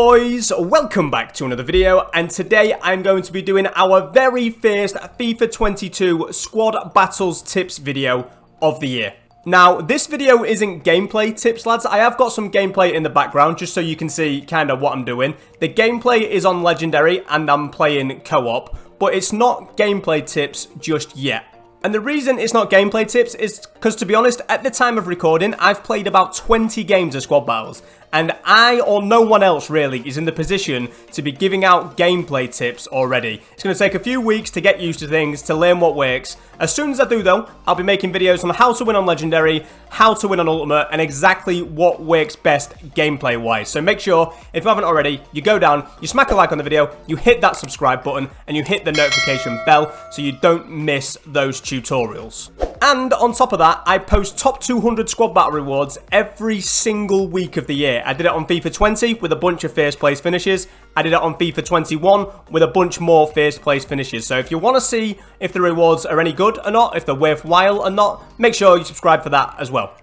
boys, welcome back to another video, and today I'm going to be doing our very first FIFA 22 squad battles tips video of the year. Now, this video isn't gameplay tips, lads. I have got some gameplay in the background just so you can see kind of what I'm doing. The gameplay is on Legendary and I'm playing co-op, but it's not gameplay tips just yet. And the reason it's not gameplay tips is because, to be honest, at the time of recording, I've played about 20 games of squad battles. And I, or no one else really, is in the position to be giving out gameplay tips already. It's going to take a few weeks to get used to things, to learn what works. As soon as I do though, I'll be making videos on how to win on Legendary, how to win on Ultimate, and exactly what works best gameplay wise. So make sure, if you haven't already, you go down, you smack a like on the video, you hit that subscribe button, and you hit the notification bell so you don't miss those tutorials. And on top of that, I post top 200 squad battle rewards every single week of the year. I did it on FIFA 20 with a bunch of first place finishes. I did it on FIFA 21 with a bunch more first place finishes. So if you want to see if the rewards are any good or not, if they're worthwhile or not, make sure you subscribe for that as well.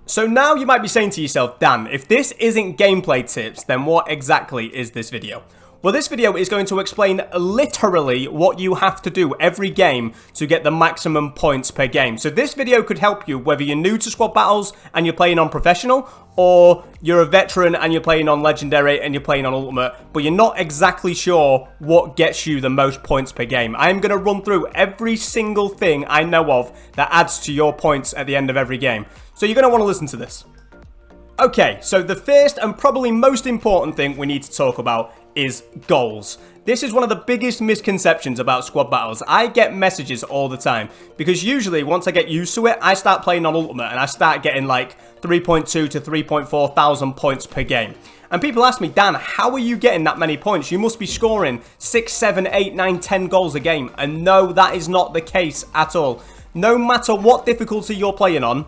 So now you might be saying to yourself, Dan, if this isn't gameplay tips, then what exactly is this video? Well, this video is going to explain literally what you have to do every game to get the maximum points per game. So this video could help you whether you're new to squad battles and you're playing on professional, or you're a veteran and you're playing on Legendary and you're playing on Ultimate, but you're not exactly sure what gets you the most points per game. I'm going to run through every single thing I know of that adds to your points at the end of every game. So you're going to want to listen to this. Okay, so the first and probably most important thing we need to talk about is goals. This is one of the biggest misconceptions about squad battles. I get messages all the time because usually once I get used to it, I start playing on Ultimate and I start getting like 3.2 to 3.4 thousand points per game. And people ask me, Dan, how are you getting that many points? You must be scoring 6, 7, 8, 9, 10 goals a game. And no, that is not the case at all. No matter what difficulty you're playing on,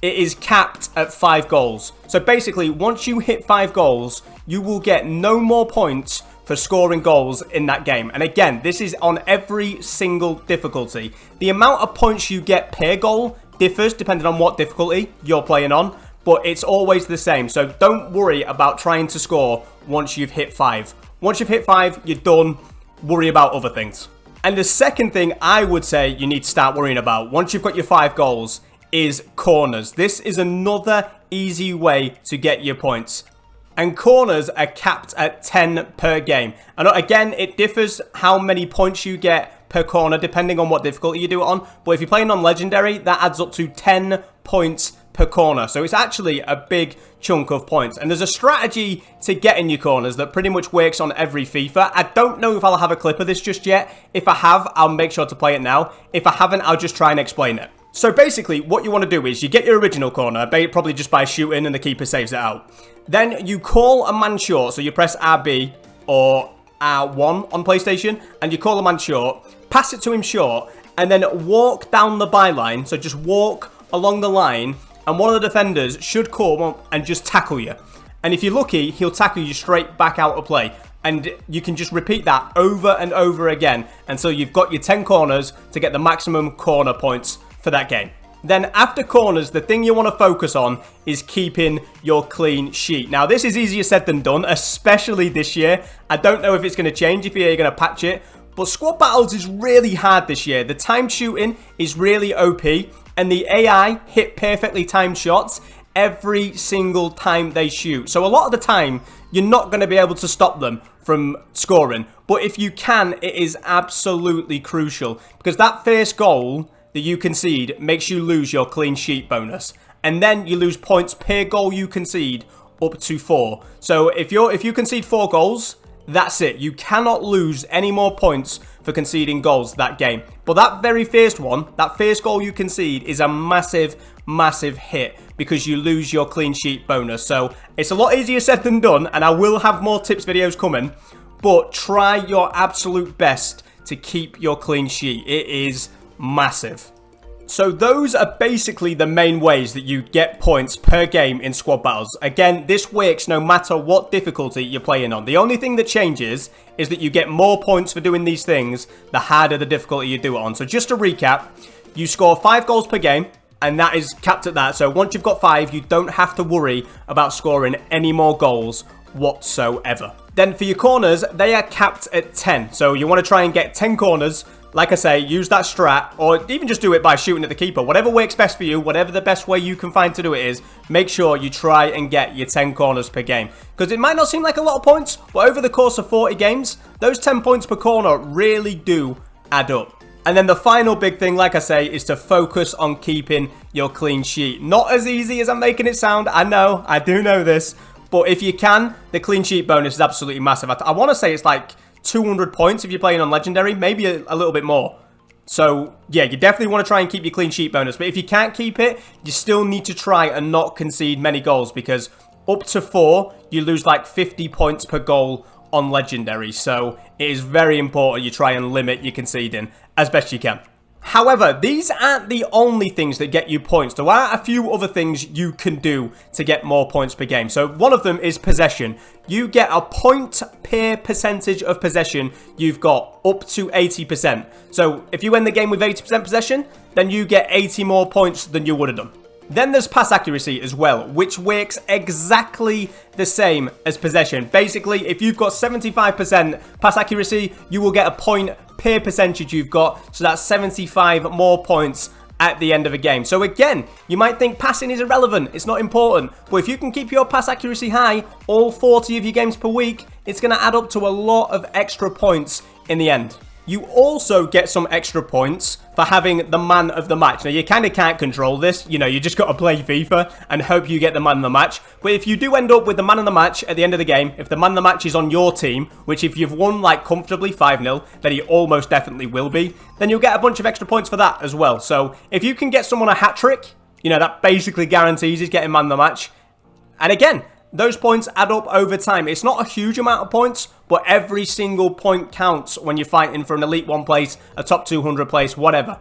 it is capped at 5 goals. So basically, once you hit 5 goals, you will get no more points for scoring goals in that game. And again, this is on every single difficulty. The amount of points you get per goal differs depending on what difficulty you're playing on, but it's always the same. So don't worry about trying to score once you've hit 5. Once you've hit 5, you're done. Worry about other things. And the second thing I would say you need to start worrying about once you've got your 5 goals is corners. This is another easy way to get your points. And corners are capped at 10 per game. And again, it differs how many points you get per corner depending on what difficulty you do it on. But if you're playing on Legendary, that adds up to 10 points per corner. So it's actually a big chunk of points. And there's a strategy to getting your corners that pretty much works on every FIFA. I don't know if I'll have a clip of this just yet. If I have, I'll make sure to play it now. If I haven't, I'll just try and explain it. So basically, what you want to do is you get your original corner, probably just by shooting and the keeper saves it out. Then you call a man short, so you press RB or R1 on PlayStation, and you call a man short, pass it to him short, and then walk down the byline, so just walk along the line, and one of the defenders should come and just tackle you. And if you're lucky, he'll tackle you straight back out of play. And you can just repeat that over and over again until you've got your 10 corners to get the maximum corner points for that game. Then after corners, the thing you want to focus on is keeping your clean sheet. Now, this is easier said than done, especially this year. I don't know if it's going to change, if you're going to patch it, but squad battles is really hard this year. The timed shooting is really OP, and the AI hit perfectly timed shots every single time they shoot. So a lot of the time, you're not going to be able to stop them from scoring. But if you can, it is absolutely crucial, because that first goal that you concede makes you lose your clean sheet bonus, and then you lose points per goal you concede up to 4. So if you concede 4 goals, that's it. You cannot lose any more points for conceding goals that game. But that very first one, that first goal you concede, is a massive hit because you lose your clean sheet bonus. So it's a lot easier said than done, and I will have more tips videos coming, but try your absolute best to keep your clean sheet. It is massive. So those are basically the main ways that you get points per game in squad battles. Again, this works no matter what difficulty you're playing on. The only thing that changes is that you get more points for doing these things the harder the difficulty you do it on. So just to recap, you score 5 goals per game, and that is capped at that. So once you've got 5, you don't have to worry about scoring any more goals whatsoever. Then for your corners, they are capped at 10. So you want to try and get 10 corners. Like I say, use that strat, or even just do it by shooting at the keeper. Whatever works best for you, whatever the best way you can find to do it is, make sure you try and get your 10 corners per game. Because it might not seem like a lot of points, but over the course of 40 games, those 10 points per corner really do add up. And then the final big thing, like I say, is to focus on keeping your clean sheet. Not as easy as I'm making it sound, I know, I do know this. But if you can, the clean sheet bonus is absolutely massive. I want to say it's like 200 points if you're playing on Legendary, maybe a little bit more. So, yeah, you definitely want to try and keep your clean sheet bonus. But if you can't keep it, you still need to try and not concede many goals. Because up to 4, you lose like 50 points per goal on Legendary. So, it is very important you try and limit your conceding as best you can. However, these aren't the only things that get you points. There are a few other things you can do to get more points per game. So one of them is possession. You get a point per percentage of possession you've got up to 80%. So if you end the game with 80% possession, then you get 80 more points than you would have done. Then there's pass accuracy as well, which works exactly the same as possession. Basically, if you've got 75% pass accuracy, you will get a point per percentage you've got. So that's 75 more points at the end of a game. So again, you might think passing is irrelevant, it's not important. But if you can keep your pass accuracy high all 40 of your games per week, it's going to add up to a lot of extra points in the end. You also get some extra points for having the man of the match. Now, you kind of can't control this. You know, you just got to play FIFA and hope you get the man of the match. But if you do end up with the man of the match at the end of the game, if the man of the match is on your team, which if you've won, like, comfortably 5-0, then he almost definitely will be, then you'll get a bunch of extra points for that as well. So, if you can get someone a hat-trick, you know, that basically guarantees he's getting man of the match. And again, those points add up over time. It's not a huge amount of points, but every single point counts when you're fighting for an Elite 1 place, a top 200 place, whatever.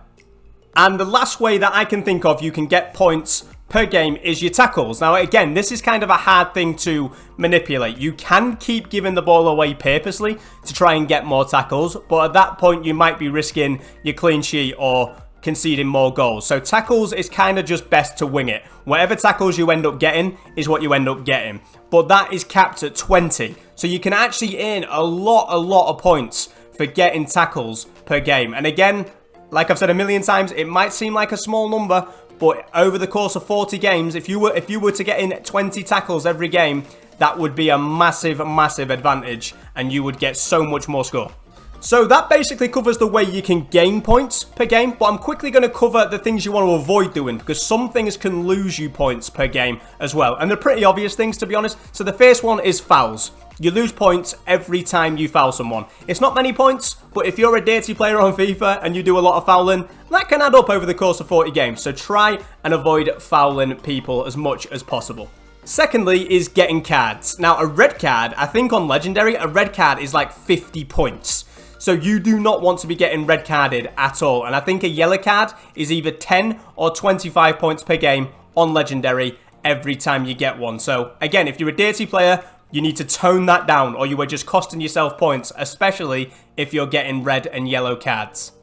And the last way that I can think of you can get points per game is your tackles. Now, again, this is kind of a hard thing to manipulate. You can keep giving the ball away purposely to try and get more tackles, but at that point, you might be risking your clean sheet or conceding more goals. So tackles is kind of just best to wing it. Whatever tackles you end up getting is what you end up getting. But that is capped at 20. So you can actually earn a lot of points for getting tackles per game. And again, like I've said a million times, it might seem like a small number, but over the course of 40 games, if you were to get in 20 tackles every game, that would be a massive advantage, and you would get so much more score. So that basically covers the way you can gain points per game, but I'm quickly going to cover the things you want to avoid doing, because some things can lose you points per game as well. And they're pretty obvious things, to be honest. So the first one is fouls. You lose points every time you foul someone. It's not many points, but if you're a dirty player on FIFA and you do a lot of fouling, that can add up over the course of 40 games. So try and avoid fouling people as much as possible. Secondly is getting cards. Now, a red card, I think on Legendary, a red card is like 50 points. So you do not want to be getting red carded at all. And I think a yellow card is either 10 or 25 points per game on Legendary every time you get one. So again, if you're a dirty player, you need to tone that down, or you are just costing yourself points, especially if you're getting red and yellow cards.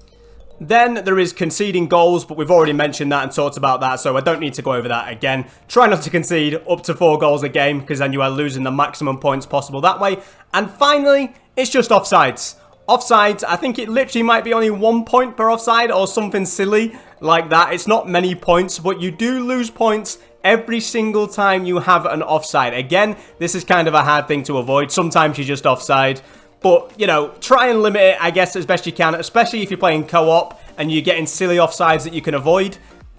Then there is conceding goals, but we've already mentioned that and talked about that, so I don't need to go over that again. Try not to concede up to 4 goals a game, because then you are losing the maximum points possible that way. And finally, it's just offsides. Offsides, I think it literally might be only 1 point per offside or something silly like that. It's not many points, but you do lose points every single time you have an offside. Again, this is kind of a hard thing to avoid. Sometimes you're just offside. But, you know, try and limit it, I guess, as best you can, especially if you're playing co-op and you're getting silly offsides that you can avoid.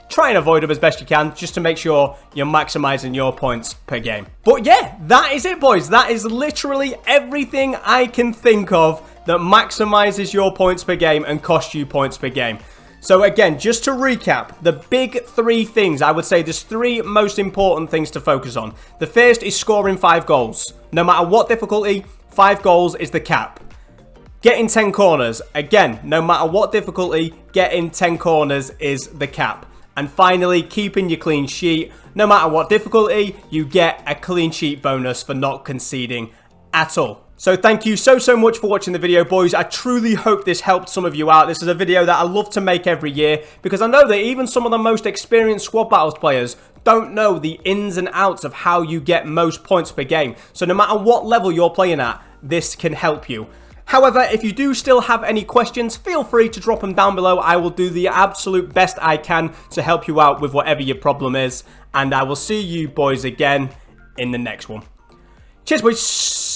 Try and avoid them as best you can, just to make sure you're maximizing your points per game. But yeah, that is it, boys. That is literally everything I can think of that maximizes your points per game and costs you points per game. So again, just to recap, the big 3 things, I would say there's 3 most important things to focus on. The first is scoring 5 goals. No matter what difficulty, 5 goals is the cap. Getting 10 corners. Again, no matter what difficulty, getting 10 corners is the cap. And finally, keeping your clean sheet. No matter what difficulty, you get a clean sheet bonus for not conceding at all. So thank you so much for watching the video, boys. I truly hope this helped some of you out. This is a video that I love to make every year because I know that even some of the most experienced Squad Battles players don't know the ins and outs of how you get most points per game. So no matter what level you're playing at, this can help you. However, if you do still have any questions, feel free to drop them down below. I will do the absolute best I can to help you out with whatever your problem is. And I will see you boys again in the next one. Cheers, boys.